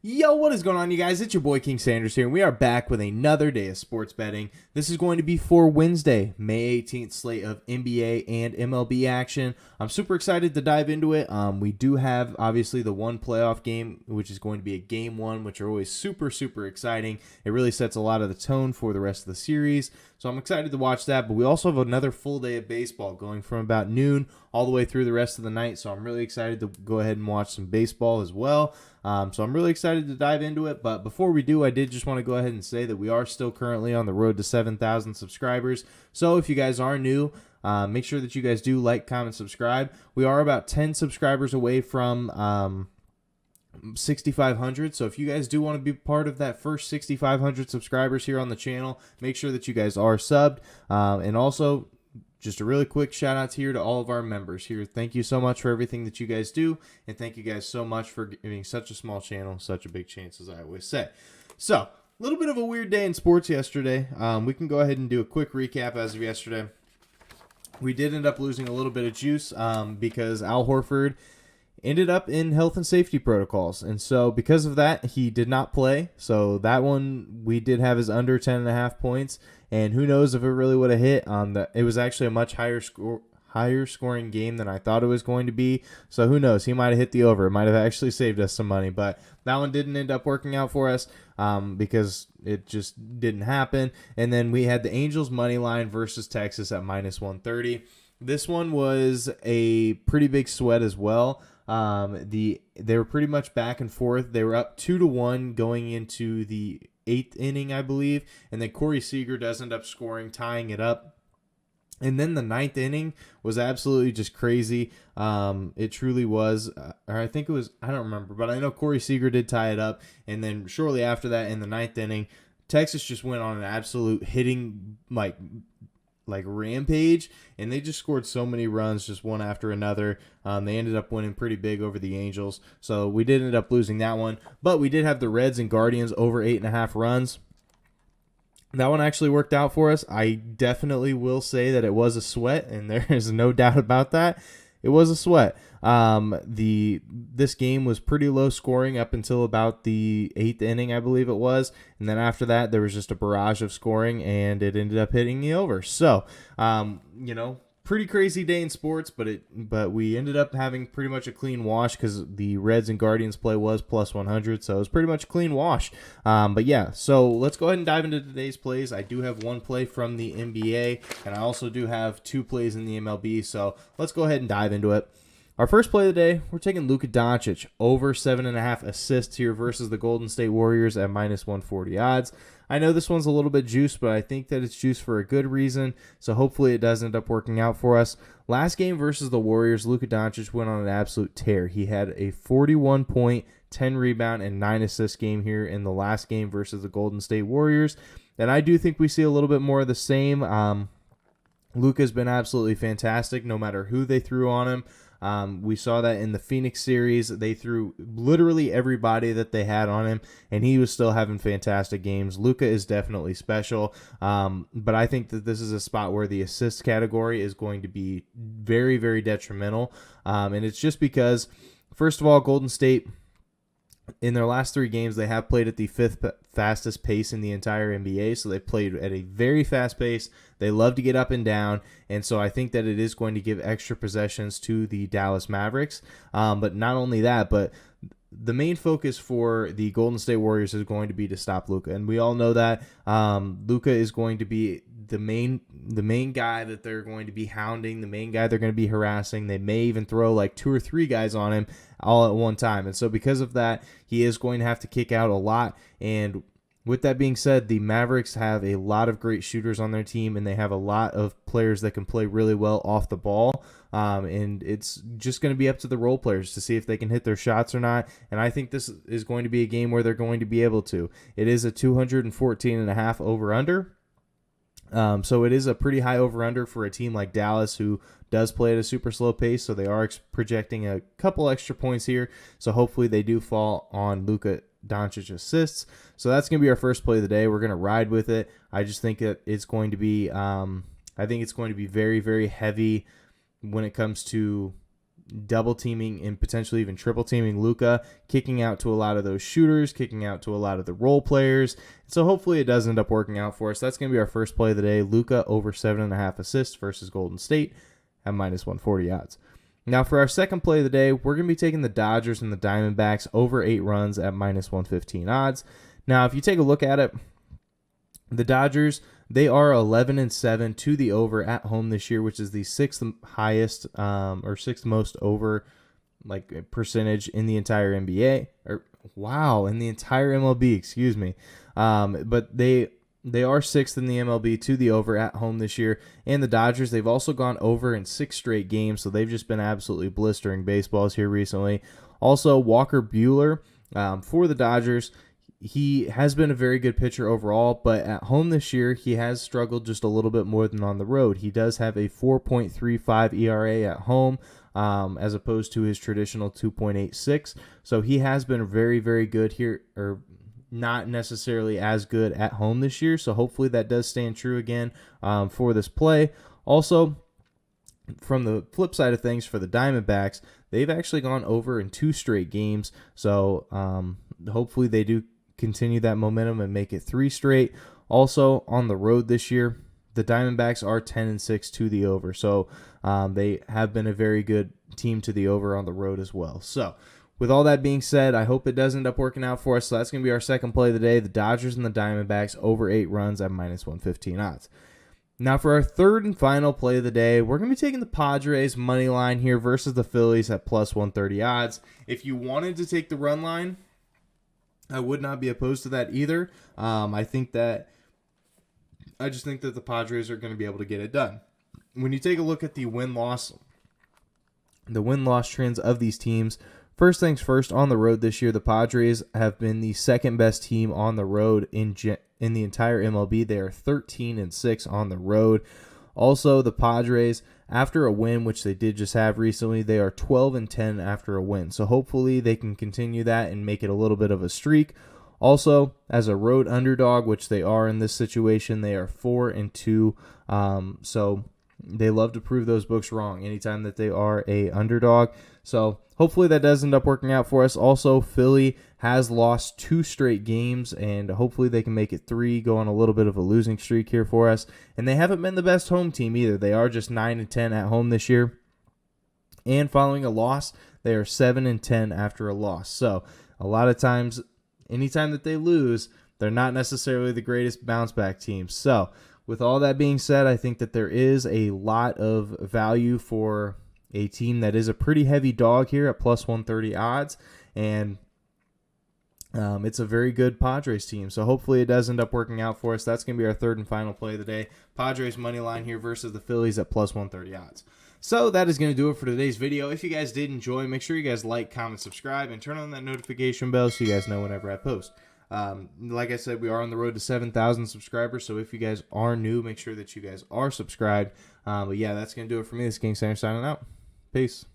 Yo, what is going on, you guys? It's your boy King Sanders here, and we are back with another day of sports betting. This is going to be for Wednesday, May 18th slate of NBA and MLB action. I'm super excited to dive into it. We do have, obviously, the one playoff game, which is going to be a game one, which are always super, super exciting. It really sets a lot of the tone for the rest of the series, so I'm excited to watch that. But we also have another full day of baseball going from about noon all the way through the rest of the night, so I'm really excited to go ahead and watch some baseball as well. So I'm really excited to dive into it. But before we do, I did just want to go ahead and say that we are still currently on the road to 7,000 subscribers. So if you guys are new, make sure that you guys do like, comment, subscribe. We are about 10 subscribers away from 6,500. So if you guys do want to be part of that first 6,500 subscribers here on the channel, make sure that you guys are subbed. And also, just a really quick shout out here to all of our members here. Thank you so much for everything that you guys do, and thank you guys so much for giving such a small channel such a big chance, as I always say. So, a little bit of a weird day in sports yesterday. We can go ahead and do a quick recap as of yesterday. We did end up losing a little bit of juice because Al Horford ended up in health and safety protocols, and so because of that, he did not play. So that one we did have as under 10.5 points, and who knows if it really would have hit on the. It was actually a much higher scoring game than I thought it was going to be. So who knows? He might have hit the over. It might have actually saved us some money, but that one didn't end up working out for us because it just didn't happen. And then we had the Angels money line versus Texas at -130. This one was a pretty big sweat as well. They were pretty much back and forth. They were up 2-1 going into the 8th inning, I believe, and then Corey Seager does end up scoring, tying it up. And then the 9th inning was absolutely just crazy. It truly was. Or I think it was, I don't remember, but I know Corey Seager did tie it up. And then shortly after that, in the 9th inning, Texas just went on an absolute hitting like rampage, and they just scored so many runs just one after another. They ended up winning pretty big over the Angels, so we did end up losing that one, but we did have the Reds and Guardians over 8.5 runs. That one actually worked out for us. I definitely will say that it was a sweat, and there is no doubt about that. It was a sweat. This game was pretty low scoring up until about the 8th inning, I believe it was. And then after that, there was just a barrage of scoring, and it ended up hitting the over. So, pretty crazy day in sports, but we ended up having pretty much a clean wash because the Reds and Guardians play was +100, so it was pretty much a clean wash. But yeah, so let's go ahead and dive into today's plays. I do have one play from the NBA, and I also do have 2 plays in the MLB, so let's go ahead and dive into it. Our first play of the day, we're taking LUKA Doncic over 7.5 assists here versus the Golden State Warriors at -140 odds. I know this one's a little bit juiced, but I think that it's juiced for a good reason, so hopefully it does end up working out for us. Last game versus the Warriors, LUKA Doncic went on an absolute tear. He had a 41-point, 10 rebound, and 9 assist game here in the last game versus the Golden State Warriors, and I do think we see a little bit more of the same. LUKA's been absolutely fantastic no matter who they threw on him. We saw that in the Phoenix series. They threw literally everybody that they had on him, and he was still having fantastic games. LUKA is definitely special, but I think that this is a spot where the assist category is going to be very, very detrimental, and it's just because, first of all, Golden State, in their last 3 games, they have played at the 5th fastest pace in the entire NBA, so they played at a very fast pace. They love to get up and down, and so I think that it is going to give extra possessions to the Dallas Mavericks. But not only that, but the main focus for the Golden State Warriors is going to be to stop LUKA, and we all know that LUKA is going to be the main guy that they're going to be hounding, the main guy they're going to be harassing. They may even throw like 2 or 3 guys on him all at one time, and so because of that, he is going to have to kick out a lot. And with that being said, the Mavericks have a lot of great shooters on their team, and they have a lot of players that can play really well off the ball. And it's just going to be up to the role players to see if they can hit their shots or not. And I think this is going to be a game where they're going to be able to. It is a 214.5 over-under. So it is a pretty high over-under for a team like Dallas, who does play at a super slow pace. So they are projecting a couple extra points here. So hopefully they do fall on LUKA Doncic assists. So that's going to be our first play of the day. We're going to ride with it. I just think that it's going to be, I think it's going to be very, very heavy when it comes to double teaming and potentially even triple teaming LUKA, kicking out to a lot of those shooters, kicking out to a lot of the role players. So hopefully it does end up working out for us. That's going to be our first play of the day. LUKA over 7.5 assists versus Golden State at -140 odds. Now for our second play of the day, we're going to be taking the Dodgers and the Diamondbacks over 8 runs at -115 odds. Now if you take a look at it, the Dodgers, they are 11-7 to the over at home this year, which is the sixth highest or sixth most over percentage in the entire NBA. In the entire MLB, excuse me. But they are sixth in the MLB to the over at home this year. And the Dodgers, they've also gone over in 6 straight games, so they've just been absolutely blistering baseballs here recently. Also, Walker Buehler for the Dodgers, he has been a very good pitcher overall, but at home this year, he has struggled just a little bit more than on the road. He does have a 4.35 ERA at home, as opposed to his traditional 2.86. So he has been very, very good here, or not necessarily as good at home this year. So hopefully that does stand true again for this play. Also, from the flip side of things, for the Diamondbacks, they've actually gone over in 2 straight games. So hopefully they do continue that momentum and make it 3 straight. Also, on the road this year, the Diamondbacks are 10-6 to the over. So they have been a very good team to the over on the road as well. So with all that being said, I hope it does end up working out for us. So that's going to be our second play of the day, the Dodgers and the Diamondbacks over 8 runs at -115 odds. Now for our third and final play of the day, we're going to be taking the Padres money line here versus the Phillies at +130 odds. If you wanted to take the run line, I would not be opposed to that either. I just think that the Padres are going to be able to get it done. When you take a look at the win-loss trends of these teams, first things first, on the road this year, the Padres have been the second best team on the road in the entire MLB. They are 13-6 on the road. Also, the Padres, after a win, which they did just have recently, they are 12-10 after a win. So hopefully they can continue that and make it a little bit of a streak. Also, as a road underdog, which they are in this situation, they are 4-2. So they love to prove those books wrong anytime that they are a underdog. So hopefully that does end up working out for us. Also, Philly has lost 2 straight games, and hopefully they can make it 3, go on a little bit of a losing streak here for us. And they haven't been the best home team either. They are just 9-10 at home this year. And following a loss, they are 7-10 after a loss. So a lot of times, anytime that they lose, they're not necessarily the greatest bounce back teams. So with all that being said, I think that there is a lot of value for a team that is a pretty heavy dog here at +130 odds. And it's a very good Padres team. So hopefully it does end up working out for us. That's going to be our third and final play of the day. Padres money line here versus the Phillies at +130 odds. So that is going to do it for today's video. If you guys did enjoy, make sure you guys like, comment, subscribe, and turn on that notification bell so you guys know whenever I post. Like I said, we are on the road to 7,000 subscribers. So if you guys are new, make sure that you guys are subscribed. But yeah, that's going to do it for me. This is King Sander signing out. Peace.